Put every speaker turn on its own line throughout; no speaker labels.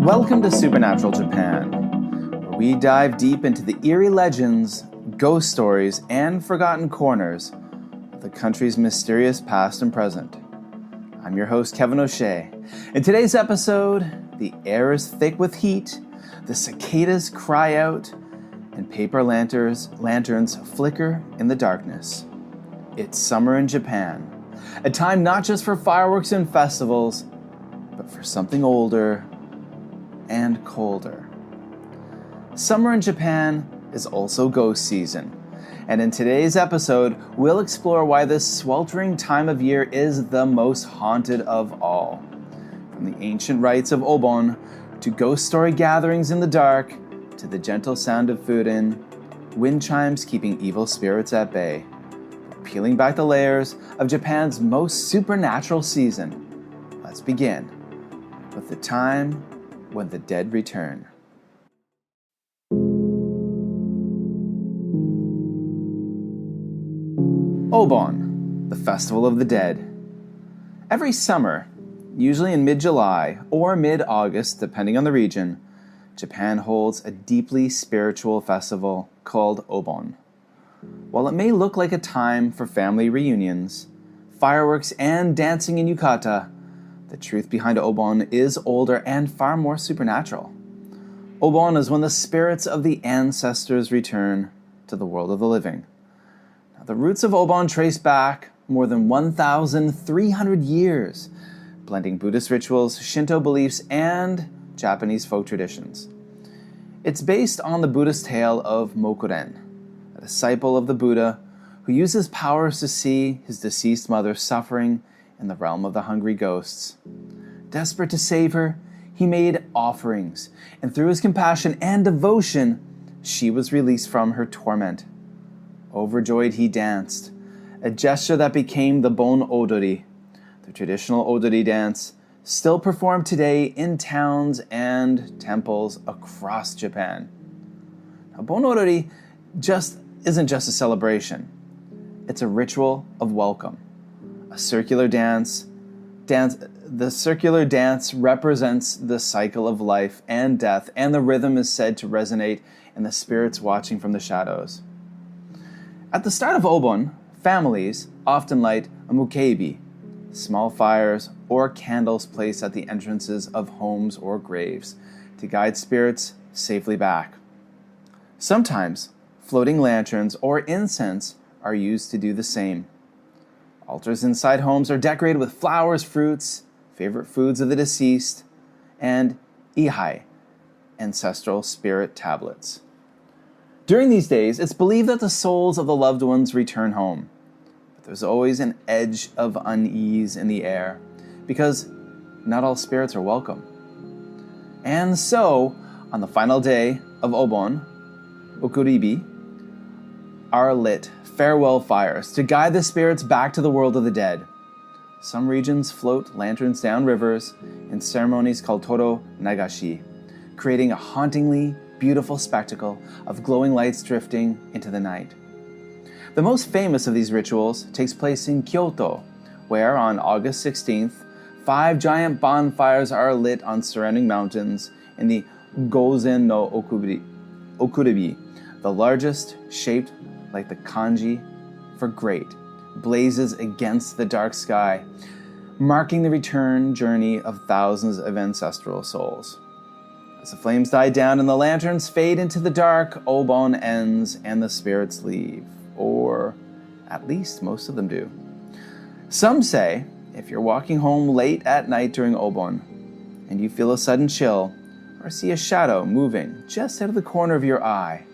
Welcome to Supernatural Japan, where we dive deep into the eerie legends, ghost stories, and forgotten corners of the country's mysterious past and present. I'm your host, Kevin O'Shea. In today's episode, the air is thick with heat, the cicadas cry out, and paper lanterns flicker in the darkness. It's summer in Japan, a time not just for fireworks and festivals, but for something older and colder. Summer in Japan is also ghost season, and in today's episode, we'll explore why this sweltering time of year is the most haunted of all. From the ancient rites of Obon, to ghost story gatherings in the dark, to the gentle sound of fūrin, wind chimes keeping evil spirits at bay. Peeling back the layers of Japan's most supernatural season, let's begin with the time when the dead return. Obon, the Festival of the Dead. Every summer, usually in mid-July or mid-August, depending on the region, Japan holds a deeply spiritual festival called Obon. While it may look like a time for family reunions, fireworks, and dancing in yukata, the truth behind Obon is older and far more supernatural. Obon is when the spirits of the ancestors return to the world of the living. Now, the roots of Obon trace back more than 1,300 years, blending Buddhist rituals, Shinto beliefs, and Japanese folk traditions. It's based on the Buddhist tale of Mokuren, a disciple of the Buddha who used his powers to see his deceased mother suffering in the realm of the hungry ghosts. Desperate to save her, he made offerings, and through his compassion and devotion, she was released from her torment. Overjoyed, he danced, a gesture that became the Bon Odori, the traditional Odori dance, still performed today in towns and temples across Japan. Now, Bon Odori isn't just a celebration. It's a ritual of welcome. A circular dance. The circular dance represents the cycle of life and death, and the rhythm is said to resonate in the spirits watching from the shadows. At the start of Obon, families often light a mukebi, small fires or candles placed at the entrances of homes or graves to guide spirits safely back. Sometimes, floating lanterns or incense are used to do the same. Altars inside homes are decorated with flowers, fruits, favorite foods of the deceased, and ihai, ancestral spirit tablets. During these days, it's believed that the souls of the loved ones return home. But there's always an edge of unease in the air, because not all spirits are welcome. And so, on the final day of Obon, Okuribi, are lit farewell fires to guide the spirits back to the world of the dead. Some regions float lanterns down rivers in ceremonies called Toro Nagashi, creating a hauntingly beautiful spectacle of glowing lights drifting into the night. The most famous of these rituals takes place in Kyoto, where on August 16th, 5 giant bonfires are lit on surrounding mountains in the Gozen no Okuribi, the largest, shaped like the kanji for great, blazes against the dark sky, marking the return journey of thousands of ancestral souls. As the flames die down and the lanterns fade into the dark, Obon ends and the spirits leave, or at least most of them do. Some say if you're walking home late at night during Obon and you feel a sudden chill or see a shadow moving just out of the corner of your eye,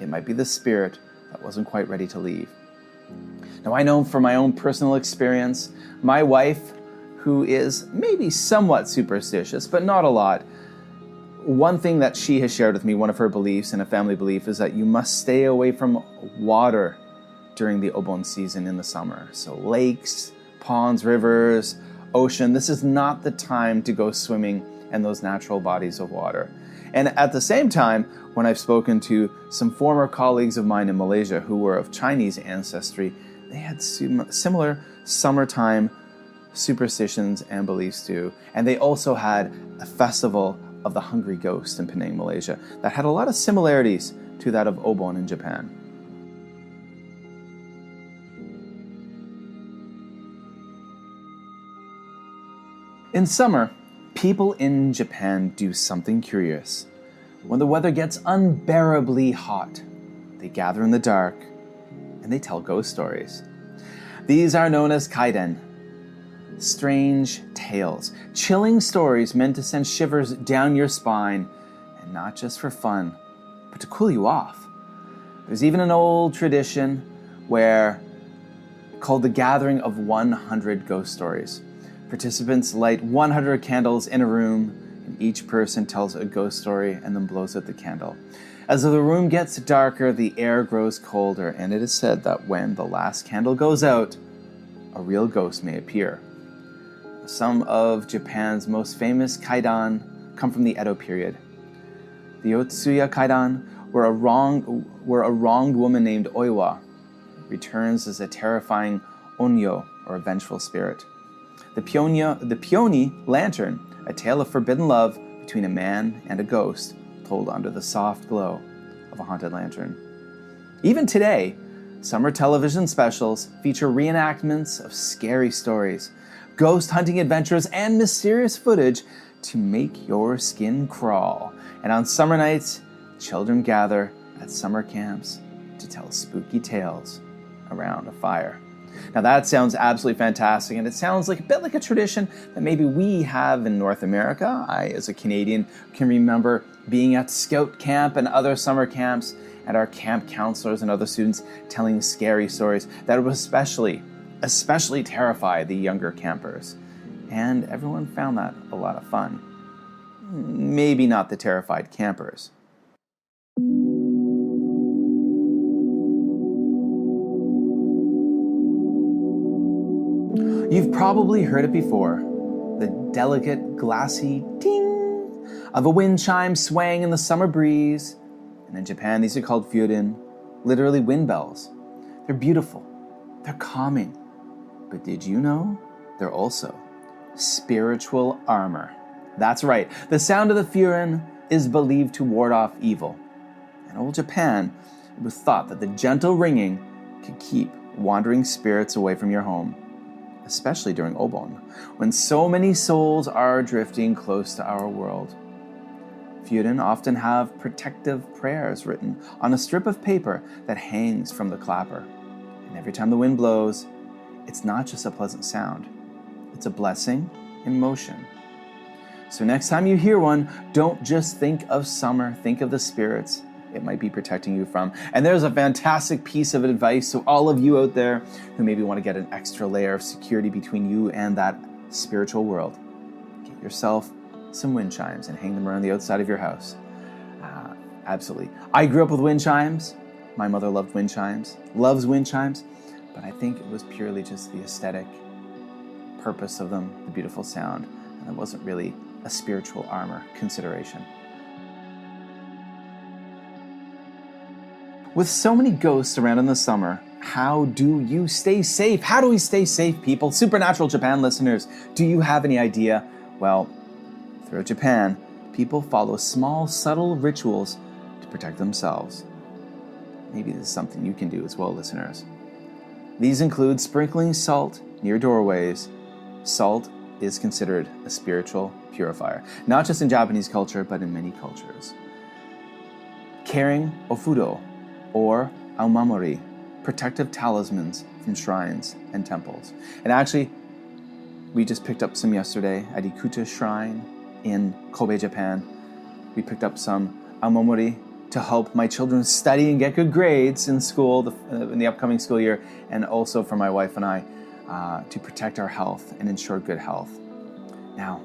it might be the spirit that wasn't quite ready to leave. Now, I know from my own personal experience, my wife, who is maybe somewhat superstitious, but not a lot, one thing that she has shared with me, one of her beliefs and a family belief, is that you must stay away from water during the Obon season in the summer. So lakes, ponds, rivers, ocean, this is not the time to go swimming in those natural bodies of water. And at the same time, when I've spoken to some former colleagues of mine in Malaysia who were of Chinese ancestry, they had similar summertime superstitions and beliefs too. And they also had a festival of the hungry ghost in Penang, Malaysia, that had a lot of similarities to that of Obon in Japan. In summer, people in Japan do something curious. When the weather gets unbearably hot, they gather in the dark and they tell ghost stories. These are known as kaidan, strange tales, chilling stories meant to send shivers down your spine, and not just for fun, but to cool you off. There's even an old tradition called the Gathering of 100 Ghost Stories. Participants light 100 candles in a room, and each person tells a ghost story and then blows out the candle. As the room gets darker, the air grows colder, and it is said that when the last candle goes out, a real ghost may appear. Some of Japan's most famous kaidan come from the Edo period. The Otsuya kaidan, where a wronged woman named Oiwa returns as a terrifying onyo, or a vengeful spirit. The peony lantern, a tale of forbidden love between a man and a ghost, told under the soft glow of a haunted lantern. Even today, summer television specials feature reenactments of scary stories, ghost hunting adventures, and mysterious footage to make your skin crawl. And on summer nights, children gather at summer camps to tell spooky tales around a fire. Now that sounds absolutely fantastic, and it sounds like a bit like a tradition that maybe we have in North America. I, as a Canadian, can remember being at scout camp and other summer camps, and our camp counselors and other students telling scary stories that would especially terrify the younger campers. And everyone found that a lot of fun. Maybe not the terrified campers. You've probably heard it before, the delicate, glassy ting of a wind chime swaying in the summer breeze. And in Japan, these are called fūrin, literally wind bells. They're beautiful, they're calming. But did you know they're also spiritual armor? That's right, the sound of the fūrin is believed to ward off evil. In old Japan, it was thought that the gentle ringing could keep wandering spirits away from your home, especially during Obon, when so many souls are drifting close to our world. Fūrin often have protective prayers written on a strip of paper that hangs from the clapper. And every time the wind blows, it's not just a pleasant sound, it's a blessing in motion. So next time you hear one, don't just think of summer, think of the spirits it might be protecting you from. And there's a fantastic piece of advice to all of you out there who maybe want to get an extra layer of security between you and that spiritual world. Get yourself some wind chimes and hang them around the outside of your house. Absolutely. I grew up with wind chimes. My mother loved wind chimes, loves wind chimes, but I think it was purely just the aesthetic purpose of them, the beautiful sound, and it wasn't really a spiritual armor consideration. With so many ghosts around in the summer, how do you stay safe? How do we stay safe, people? Supernatural Japan listeners, do you have any idea? Well, throughout Japan, people follow small, subtle rituals to protect themselves. Maybe this is something you can do as well, listeners. These include sprinkling salt near doorways. Salt is considered a spiritual purifier, not just in Japanese culture, but in many cultures. Carrying ofudo, or aomamori, protective talismans from shrines and temples. And actually, we just picked up some yesterday at Ikuta Shrine in Kobe, Japan. We picked up some aomamori to help my children study and get good grades in school in the upcoming school year, and also for my wife and I to protect our health and ensure good health. Now,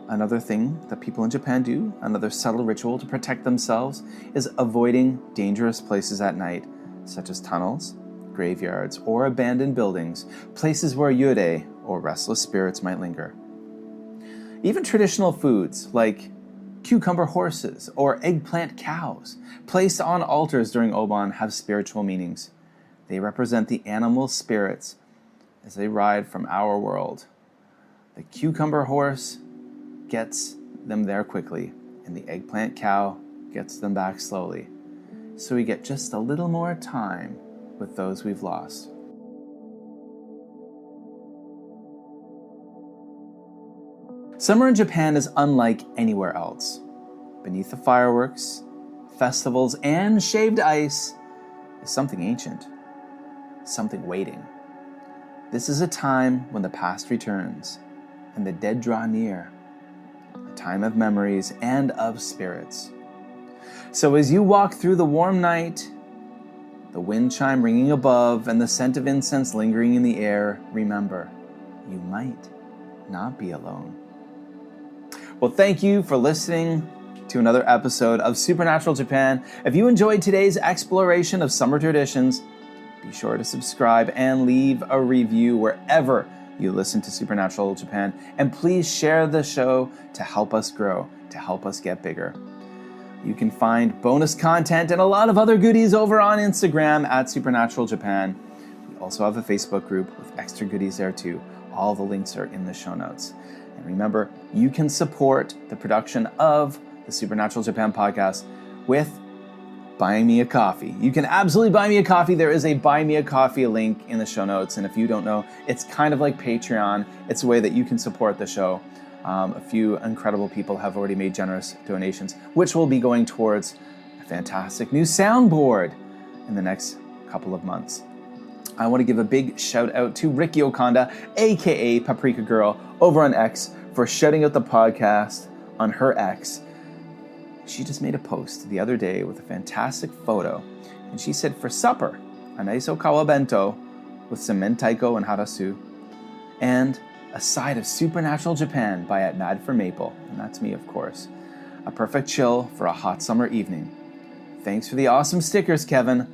another thing that people in Japan do, another subtle ritual to protect themselves, is avoiding dangerous places at night, such as tunnels, graveyards, or abandoned buildings, places where yurei, or restless spirits, might linger. Even traditional foods like cucumber horses or eggplant cows placed on altars during Obon have spiritual meanings. They represent the animal spirits as they ride from our world. The cucumber horse gets them there quickly, and the eggplant cow gets them back slowly. So we get just a little more time with those we've lost. Summer in Japan is unlike anywhere else. Beneath the fireworks, festivals, and shaved ice is something ancient, something waiting. This is a time when the past returns and the dead draw near, a time of memories and of spirits. So as you walk through the warm night, the wind chime ringing above and the scent of incense lingering in the air, remember, you might not be alone. Well, thank you for listening to another episode of Supernatural Japan. If you enjoyed today's exploration of summer traditions, be sure to subscribe and leave a review wherever you listen to Supernatural Japan. And please share the show to help us grow, to help us get bigger. You can find bonus content and a lot of other goodies over on Instagram at Supernatural Japan. We also have a Facebook group with extra goodies there too. All the links are in the show notes. And remember, you can support the production of the Supernatural Japan podcast with buying me a coffee. You can absolutely buy me a coffee. There is a buy me a coffee link in the show notes. And if you don't know, it's kind of like Patreon. It's a way that you can support the show. A few incredible people have already made generous donations, which will be going towards a fantastic new soundboard in the next couple of months. I want to give a big shout out to Ricky Okanda, aka Paprika Girl, over on X for shouting out the podcast on her X. She just made a post the other day with a fantastic photo, and she said, for supper, an isokawa bento with some mentaiko and harasu, and a side of Supernatural Japan by At Mad for Maple, and that's me, of course. A perfect chill for a hot summer evening. Thanks for the awesome stickers, Kevin.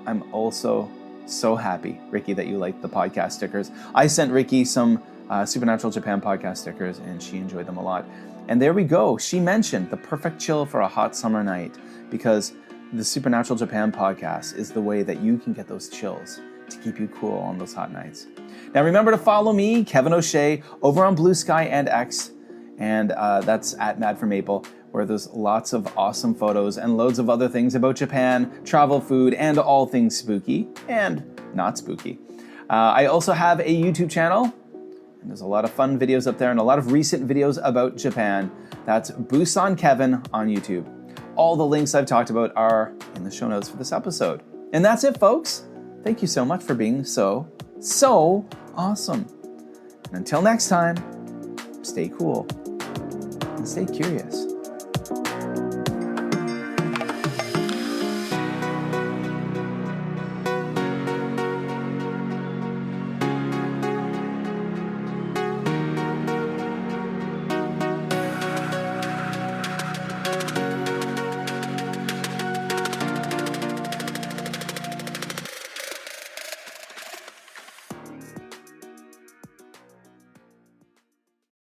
I'm also so happy, Ricky, that you liked the podcast stickers. I sent Ricky some Supernatural Japan podcast stickers, and she enjoyed them a lot. And there we go. She mentioned the perfect chill for a hot summer night, because the Supernatural Japan podcast is the way that you can get those chills to keep you cool on those hot nights. Now remember to follow me, Kevin O'Shea, over on Blue Sky and X, and that's at Mad for Maple, where there's lots of awesome photos and loads of other things about Japan, travel, food, and all things spooky and not spooky. I also have a YouTube channel, and there's a lot of fun videos up there and a lot of recent videos about Japan. That's Busan Kevin on YouTube. All the links I've talked about are in the show notes for this episode. And that's it, folks. Thank you so much for being so awesome. And until next time, stay cool and stay curious.